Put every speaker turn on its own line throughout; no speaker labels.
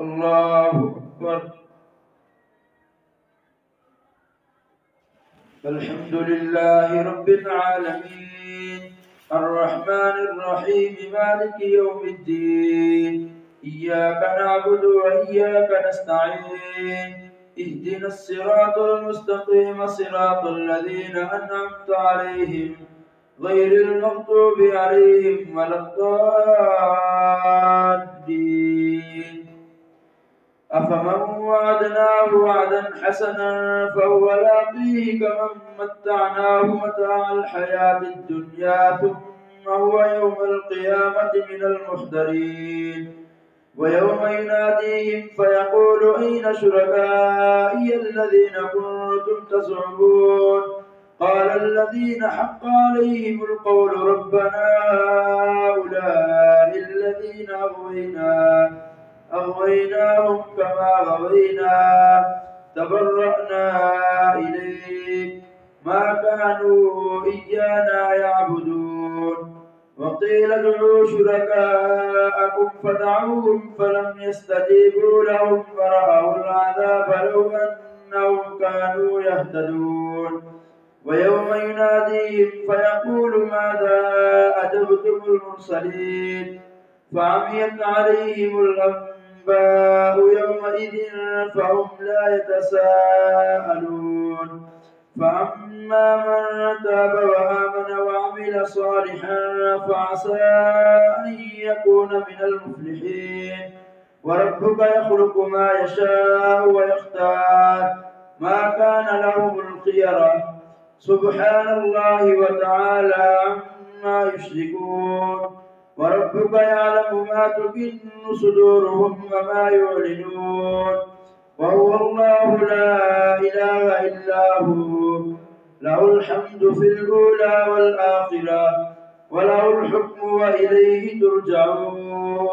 الله أكبر. الحمد لله رب العالمين الرحمن الرحيم مالك يوم الدين إياك نعبد وإياك نستعين اهدنا الصراط المستقيم صراط الذين أنعمت عليهم غير المغضوب عليهم ولا الضالين. أفمن وعدناه وعدا حسنا فهو لاقيه كمن متعناه متاع الحياة الدنيا ثم هو يوم القيامة من المحضرين. ويوم يناديهم فيقول أين شركائي الذين كنتم تزعمون قال الذين حق عليهم القول ربنا هؤلاء الذين أغويناهم كما غوينا تبرأنا إليك ما كانوا إيانا يعبدون. وقيل ادعوا شركاءكم فدعوهم فلم يستجيبوا لهم فرأوا العذاب لو أنهم كانوا يهتدون. ويوم يناديهم فيقول ماذا أجبتم المرسلين فعميت عليهم الأنباء يومئذ فهم لا يتساءلون. فأما من تاب وآمن وعمل صالحا فعسى أن يكون من المفلحين. وربك يخلق ما يشاء ويختار ما كان لهم الخيرة سبحان الله وتعالى عما يشركون. وربك يعلم ما تكن صدورهم وما يعلنون وهو الله لا إله إلا هو له الحمد في الأولى والآخرة وله الحكم وإليه ترجعون.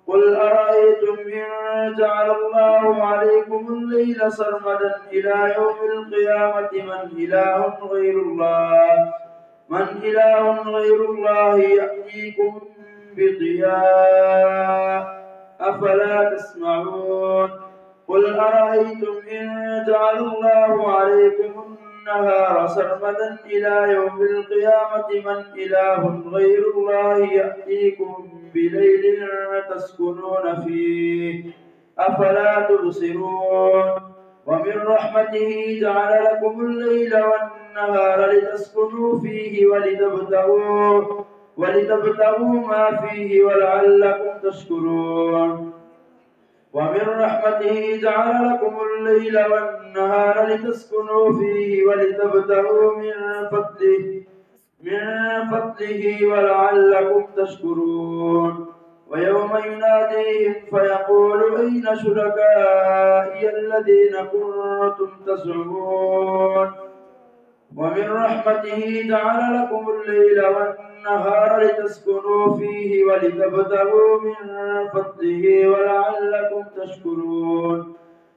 قل أرأيتم إن جعل الله عليكم الليل سرمدا إلى يوم القيامة من إله غير الله يأتيكم بضياء أفلا تسمعون. قل أرأيتم إن جعل الله عليكم النهار سرمدا إلى يوم القيامة من إله غير الله يأتيكم بليل تسكنون فيه أفلا تبصرون. ومن رحمته جعل لكم الليل والنهار لتسكنوا فيه ولتبتغوا ما فيه ولعلكم تشكرون. ومن رحمته جعل لكم الليل والنهار لتسكنوا فيه ولتبتغوا من فضله ولعلكم تشكرون. ويوم يناديهم فيقول أين شركائي الذين كنتم تزعمون. ومن رحمته جعل لكم الليل والنهار لتسكنوا فيه ولتبتغوا من فضله ولعلكم تشكرون.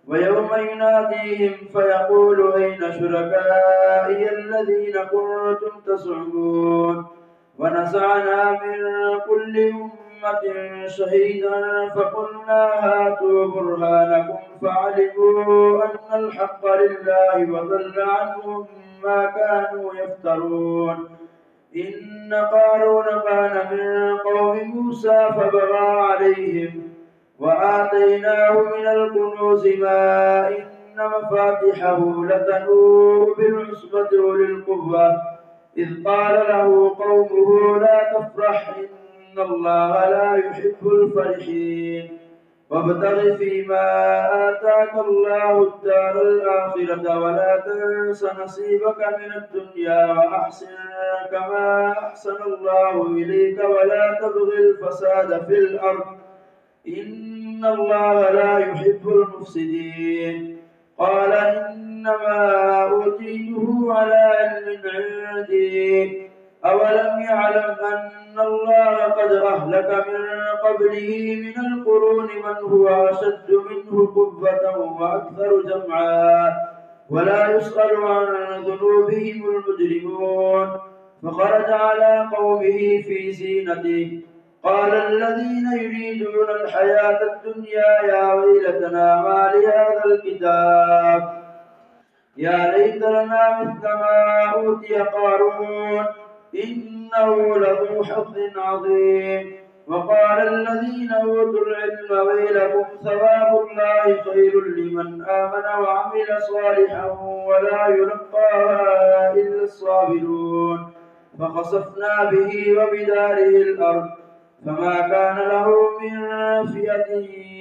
ويوم يناديهم فيقول أين شركائي الذين كنتم تزعمون. ونزعنا من كل أمة شهيدا فقلنا هاتوا برهانكم فعلموا أن الحق لله وضل عنهم ما كانوا يفترون. إن قارون كان من قوم موسى فبغى عليهم وآتيناه من الكنوز ما إن مفاتحه لتنوء بالعصبة أولي القوة إذ قال له قومه لا تفرح إن الله لا يحب الفرحين. وابتغ فيما آتاك الله الدار الآخرة ولا تنس نصيبك من الدنيا وأحسن كما أحسن الله إليك ولا تبغ الفساد في الأرض إن الله لا يحب المفسدين. قال إنما أوتيته على علم عندي أولم يعلم أن الله قد أهلك من قبله من القرون من هو أشد منه قوة وأكثر جمعا ولا يسأل عن ذنوبهم المجرمون. فخرج على قومه في زينته قال الذين يريدون الحياة الدنيا يا ويلتنا ما لهذا الكتاب يا ليت لنا مثل ما أوتي قارون إنه لذو حظ عظيم. وقال الذين أوتوا العلم ويلكم ثواب الله خير لمن آمن وعمل صالحا ولا يلقاها إلا الصابرون. فخسفنا به وبداره الأرض فما كان له من فئة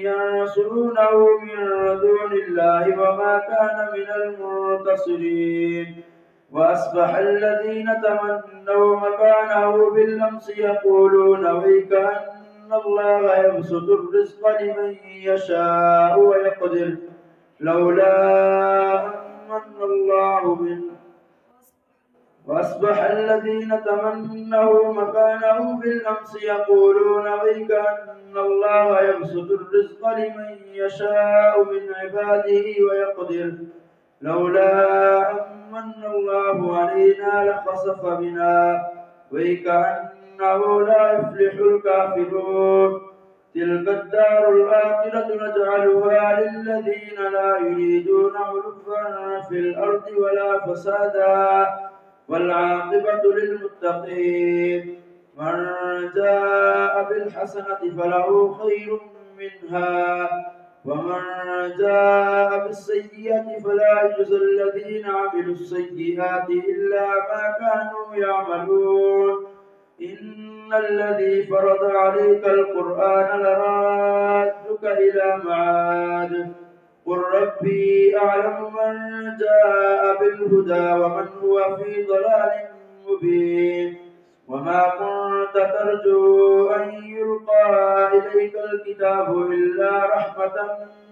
ينصرونه من دون الله وما كان من المنتصرين. وأصبح الذين تمنوا مكانه بالأمس يقولون ويك أن الله يبسط الرزق لمن يشاء ويقدر لولا أمن الله منه. وأصبح الذين تمنوا مكانه بالأمس يقولون ويك أن الله يبسط الرزق لمن يشاء من عباده ويقدر لولا أمن الله علينا لخسف بنا ويك أنه لا يفلح الكافرون. تلك الدار الآخرة نجعلها للذين لا يريدون علوا في الأرض ولا فسادا والعاقبة للمتقين. من جاء بالحسنة فله خير منها ومن جاء بالسيئة فلا يجزى الذين عملوا السيئات إلا ما كانوا يعملون. إن الذي فرض عليك القرآن لرادك إلى معاد قل ربي أعلم من جاء بالهدى ومن هو في ضلال مبين. وما كنت ترجو أن يلقى إليك الكتاب إلا رحمة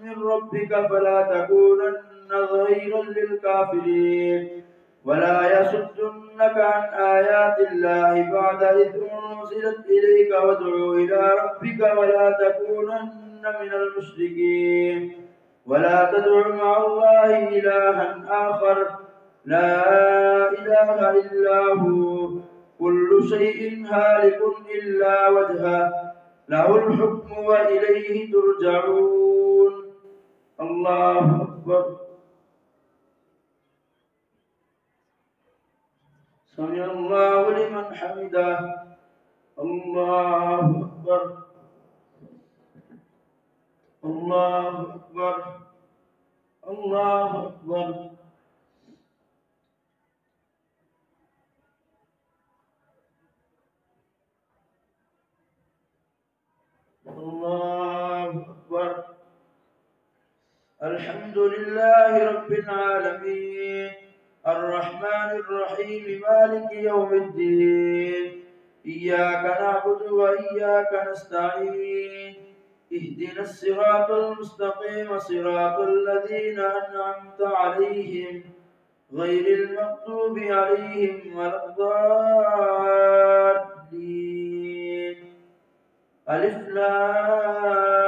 من ربك فلا تكونن ظهيرا للكافرين. ولا يصدنك عن آيات الله بعد إذ أنزلت إليك وادع إلى ربك ولا تكونن من المشركين. ولا تدع مع الله إلها آخر لا إله إلا هو كل شيء هالك إلا وجهه له الحكم وإليه ترجعون. الله أكبر. سمع الله لمن حمده. الله أكبر. الله أكبر. الله أكبر. الله أكبر. الحمد لله رب العالمين الرحمن الرحيم مالك يوم الدين إياك نعبد وإياك نستعين اهدنا الصراط المستقيم صراط الذين أنعمت عليهم غير المغضوب عليهم ولا الضالين. ألف لام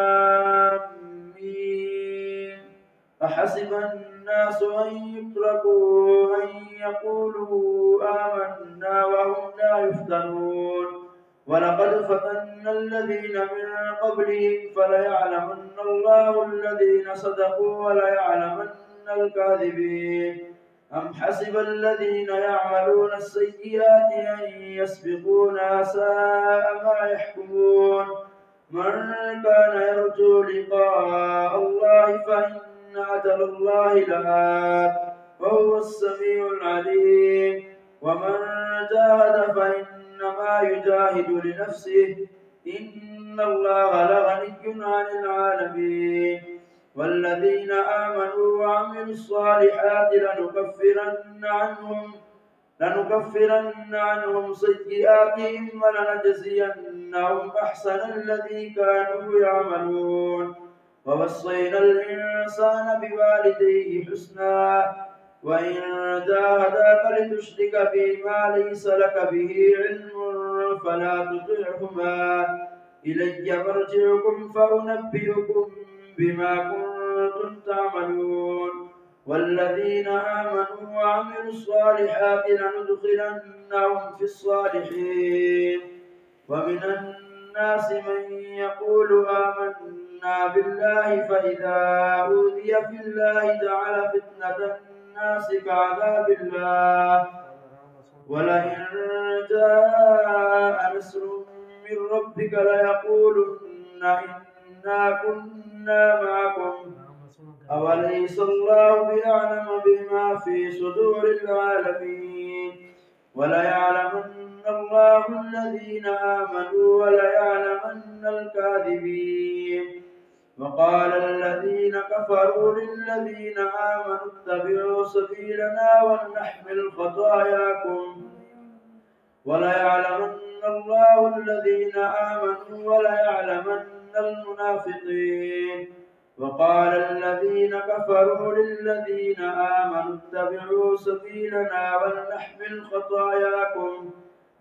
ميم. أحسب الناس أن يتركوا أن يقولوا آمنا وهم لا يفتنون. ولقد فتنا الذين من قبلهم فليعلمن الله الذين صدقوا وليعلمن الكاذبين. أم حسب الذين يعملون السيئات أن يسبقونا ساء ما يحكمون. من كان يرجو لقاء الله فإن أجل الله لآت وهو السميع العليم. ومن جاهد فإنما يجاهد لنفسه إن الله لغني عن العالمين. والذين آمنوا وعملوا الصالحات لنكفرن عنهم سيئاتهم ولنجزينهم أحسن الذي كانوا يعملون. ووصينا الإنسان بوالديه حسنا وإن جاهداك لتشرك بما ليس لك به علم فلا تطعهما إلي مرجعكم فأنبئكم بما كنتم تعملون. والذين آمنوا وعملوا الصالحات لندخلنهم في الصالحين. ومن الناس من يقول آمنا بالله فإذا أوذي في الله جعل فتنة الناس كعذاب الله ولئن جاء نصر من ربك ليقولن إنا كنا معكم أوليس الله بأعلم بما في صدور العالمين وليعلمن الله الذين آمنوا وليعلمن الكاذبين وقال الذين كفروا للذين آمنوا اتبعوا سبيلنا ولنحمل خطاياكم وليعلمن الله الذين آمنوا وليعلمن المنافقين وقال الذين كفروا للذين آمنوا اتبعوا سبيلنا ولنحمل خطاياكم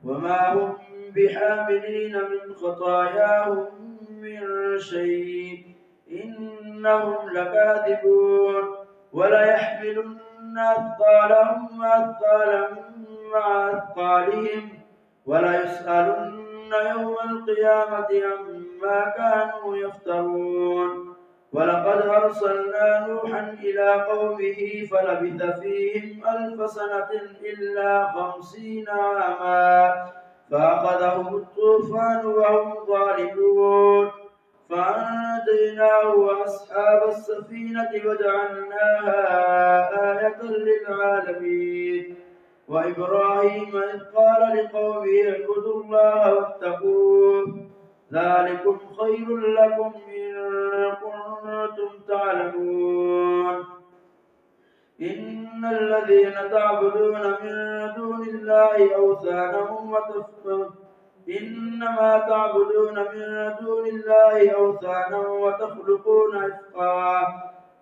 وما هم بحاملين من خطاياهم من شيء إنهم لكاذبون وليحملن أثقالهم وأثقالا مع أثقالهم وليسألن يوم القيامة عما كانوا يفترون ولقد أرسلنا نوحا إلى قومه فلبث فيهم 1000 سنة إلا 50 عاما فأخذهم الطوفان وهم ظالمون فأنجيناه وأصحاب السفينة وجعلناها آية للعالمين وإبراهيم إذ قال لقومه اعبدوا الله واتقوه ذلكم خير لكم إن كنتم تعلمون إن الذين تعبدون من دون الله إنما تعبدون من دون الله أوثانا وتخلقون إفكا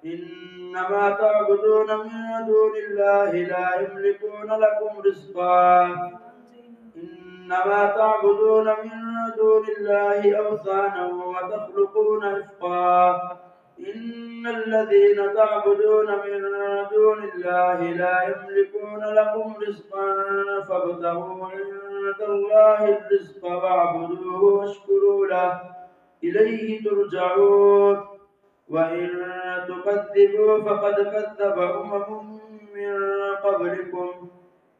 إنما تعبدون من دون الله لا يملكون لكم رزقا إنما تعبدون من دون الله أوثانا وتخلقون إفكا إن الذين تعبدون من دون الله لا يملكون لكم رزقا فابتغوا عند الله الرزق واعبدوه واشكروا له إليه ترجعون وإن تكذبوا فقد كذب أمم من قبلكم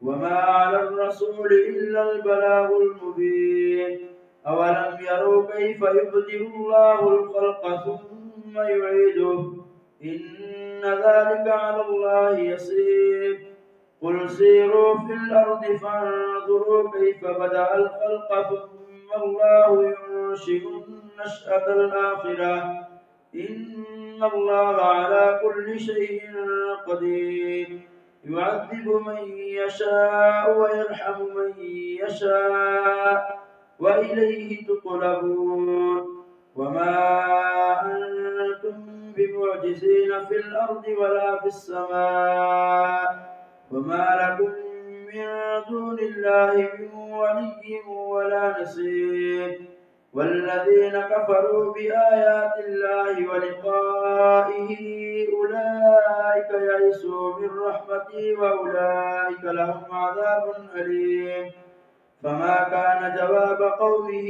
وما على الرسول إلا البلاغ المبين أولم يروا كيف يبدئ الله الخلق ثم يعيده إن ذلك على الله يسير قل سيروا في الأرض فانظروا كيف بدأ الخلق ثم الله ينشئ النشأة الآخرة إن الله على كل شيء قدير يعذب من يشاء ويرحم من يشاء وإليه تقلبون وما أنتم بمعجزين في الأرض ولا في السماء وما لكم من دون الله من ولي ولا نصير والذين كفروا بآيات الله ولقائه أولئك يئسوا من رحمتي وأولئك لهم عذاب أليم فما كان جواب قومه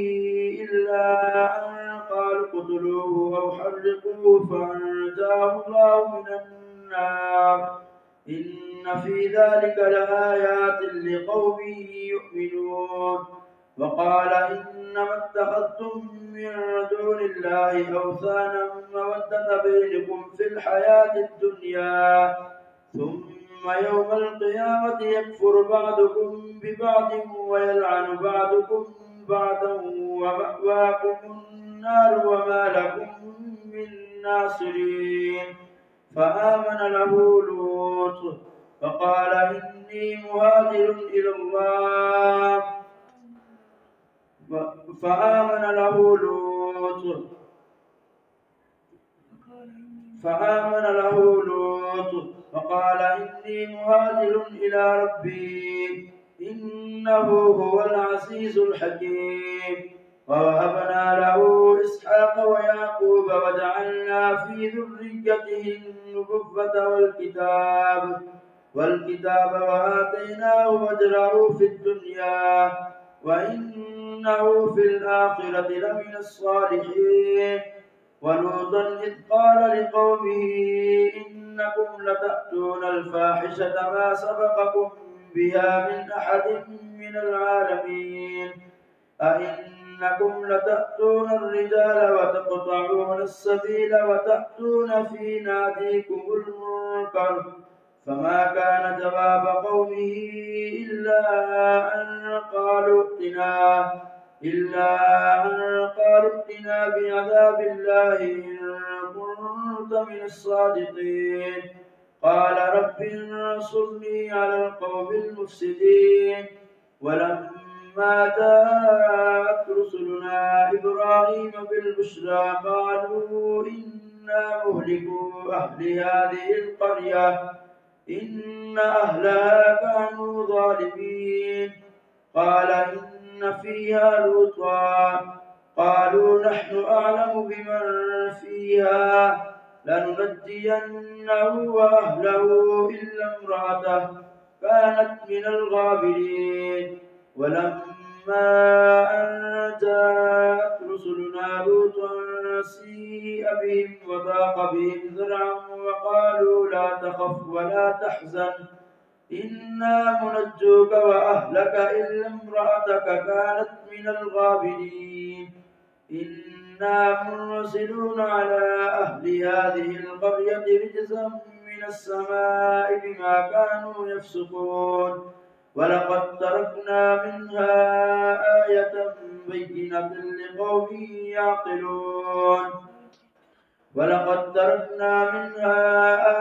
إلا أن قالوا اقتلوه أو حرقوه فأنجاه الله من النار إن في ذلك لآيات لقوم يؤمنون وقال إنما اتخذتم من دون الله أوثانا مودة بينكم في الحياة الدنيا ثم يوم القيامة يكفر بعضكم ببعض ويلعن بعضكم بعضا ومأواكم النار وما لكم من ناصرين فآمن له لوط فقال إني مهاجر إلى الله فآمن له لوط فقال إني مهاجر إلى ربي إنه هو العزيز الحكيم ووهبنا له إسحاق ويعقوب وجعلنا في ذريته النبوة والكتاب وآتيناه أجره في الدنيا وإنه إنه في الآخرة لمن الصالحين. ولوطا إذ قال لقومه إنكم لتأتون الفاحشة ما سبقكم بها من أحد من العالمين أئنكم لتأتون الرجال وتقطعون السبيل وتأتون في ناديكم المنكر. فما كان جواب قومه إلا أن قالوا ائتنا بعذاب الله إن كنت من الصادقين. قال رب انصرني على القوم المفسدين. ولما جاءت رسلنا إبراهيم بالبشرى قالوا إنا مهلكو أهل هذه القرية إن أهلها كانوا ظالمين. قال إن فيها لوطا. قالوا نحن أعلم بمن فيها لننجينه وأهله إلا امرأته كانت من الغابرين. ولما أن جاءت رسلنا لوطا سيء بهم وضاق بهم ذرعا وقالوا لا تخف ولا تحزن إنا منجوك وأهلك إلا امرأتك كانت من الغابرين. إنا مرسلون على أهل هذه القرية رجزا من السماء بما كانوا يفسقون. ولقد تركنا منها آية بينة لقوم يعقلون. ولقد تركنا منها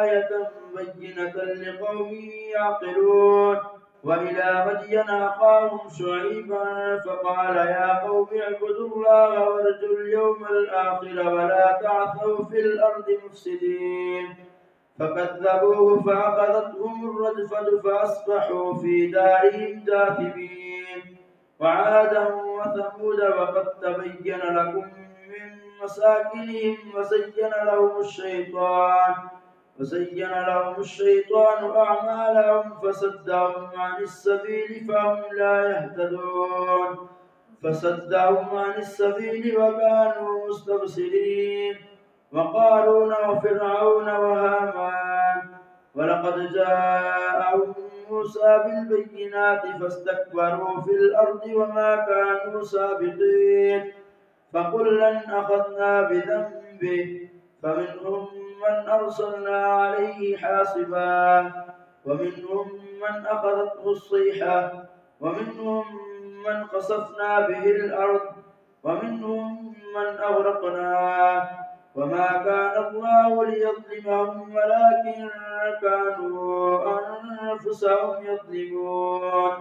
آية بينة لقوم يعقلون. وإلى مدين أخاهم شعيبا فقال يا قوم اعبدوا الله وارجوا اليوم الآخر ولا تعثوا في الأرض مفسدين. فكذبوه فأخذتهم الرجفة فأصبحوا في دارهم جاثمين. وعادا وثمود وقد تبين لكم من مساكنهم وزين لهم الشيطان أعمالهم فصدهم عن السبيل فهم لا يهتدون. فصدهم عن السبيل وكانوا مستبصرين. وقارون وفرعون وهامان. ولقد جاءهم موسى بالبينات فاستكبروا في الأرض وما كانوا سابقين. فكلا أخذنا بذنبه فمنهم من أرسلنا عليه حاصبا ومنهم من أخذته الصيحة ومنهم من خسفنا به الأرض ومنهم من أغرقنا. وما كان الله ليظلمهم ولكن كانوا أنفسهم يظلمون.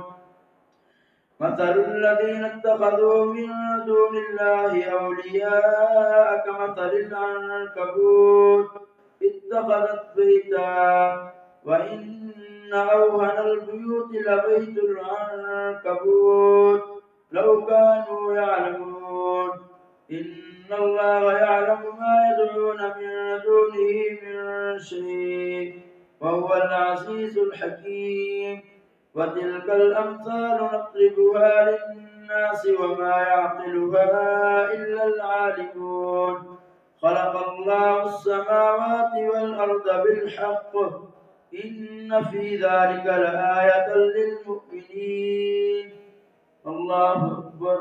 مثل الذين اتخذوا من دون الله أولياء كمثل العنكبوت اتخذت بيتا وإن أوهن البيوت لبيت العنكبوت لو كانوا يعلمون. إن الله يعلم ما يدعون من دونه من شيء وهو العزيز الحكيم. وتلك الأمثال نضربها للناس وما يعقلها إلا العالمون. خلق الله السماوات والأرض بالحق إن في ذلك لآية للمؤمنين. الله أكبر.